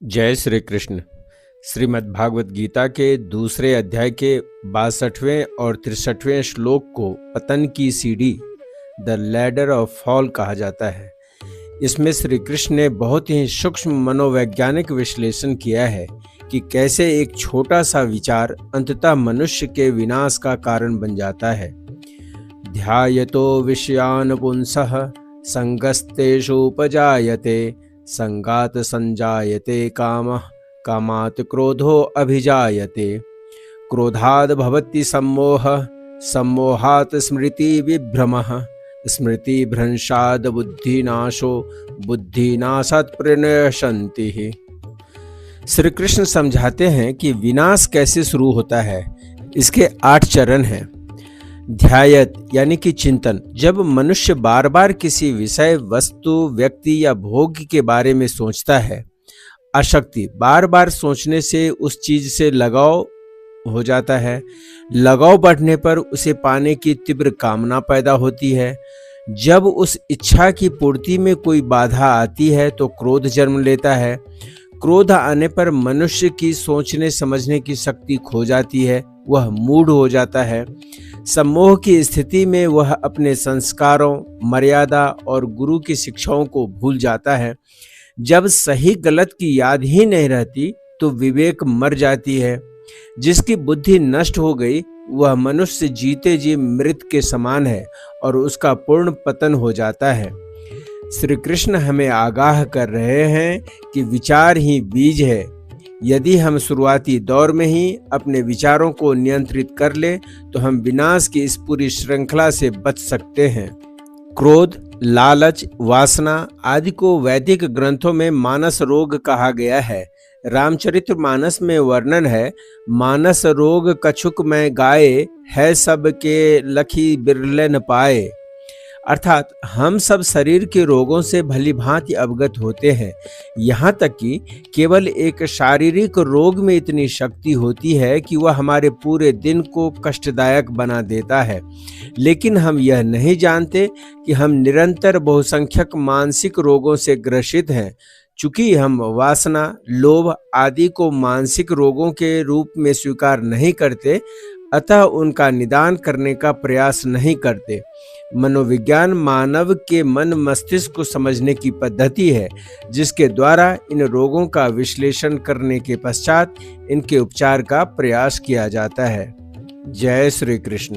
जय श्री कृष्ण। श्रीमद् भागवत गीता के दूसरे अध्याय के 62वें और 63वें श्लोक को पतन की सीढ़ी द लैडर ऑफ फॉल कहा जाता है। इसमें श्री कृष्ण ने बहुत ही सूक्ष्म मनोवैज्ञानिक विश्लेषण किया है कि कैसे एक छोटा सा विचार अंततः मनुष्य के विनाश का कारण बन जाता है। ध्यायतो विषयान पुंसः संगस्तेषु उपजायते संगात संजायते कामः कामात् क्रोधो अभिजायते क्रोधाद् भवति सम्मोहः सम्मोहात् स्मृति विभ्रमः स्मृति भ्रंशाद् बुद्धिनाशो बुद्धिनाशात् प्रणश्यन्तिः। श्री कृष्ण समझाते हैं कि विनाश कैसे शुरू होता है। इसके 8 चरण हैं। ध्यायत यानी कि चिंतन, जब मनुष्य बार बार किसी विषय, वस्तु, व्यक्ति या भोग के बारे में सोचता है। आसक्ति, बार बार सोचने से उस चीज से लगाव हो जाता है। लगाव बढ़ने पर उसे पाने की तीव्र कामना पैदा होती है। जब उस इच्छा की पूर्ति में कोई बाधा आती है तो क्रोध जन्म लेता है। क्रोध आने पर मनुष्य की सोचने समझने की शक्ति खो जाती है, वह मूढ़ हो जाता है। सम्मोह की स्थिति में वह अपने संस्कारों, मर्यादा और गुरु की शिक्षाओं को भूल जाता है। जब सही गलत की याद ही नहीं रहती तो विवेक मर जाती है। जिसकी बुद्धि नष्ट हो गई वह मनुष्य जीते जी मृत के समान है और उसका पूर्ण पतन हो जाता है। श्री कृष्ण हमें आगाह कर रहे हैं कि विचार ही बीज है। यदि हम शुरुआती दौर में ही अपने विचारों को नियंत्रित कर ले तो हम विनाश की इस पूरी श्रृंखला से बच सकते हैं। क्रोध, लालच, वासना आदि को वैदिक ग्रंथों में मानस रोग कहा गया है। रामचरितमानस में वर्णन है, मानस रोग कछुक में गाये, है सब के लखी बिरले न पाए। अर्थात हम सब शरीर के रोगों से भली भांति अवगत होते हैं। यहाँ तक कि केवल एक शारीरिक रोग में इतनी शक्ति होती है कि वह हमारे पूरे दिन को कष्टदायक बना देता है। लेकिन हम यह नहीं जानते कि हम निरंतर बहुसंख्यक मानसिक रोगों से ग्रसित हैं। चूंकि हम वासना, लोभ आदि को मानसिक रोगों के रूप में स्वीकार नहीं करते, अतः उनका निदान करने का प्रयास नहीं करते। मनोविज्ञान मानव के मन मस्तिष्क को समझने की पद्धति है, जिसके द्वारा इन रोगों का विश्लेषण करने के पश्चात इनके उपचार का प्रयास किया जाता है। जय श्री कृष्ण।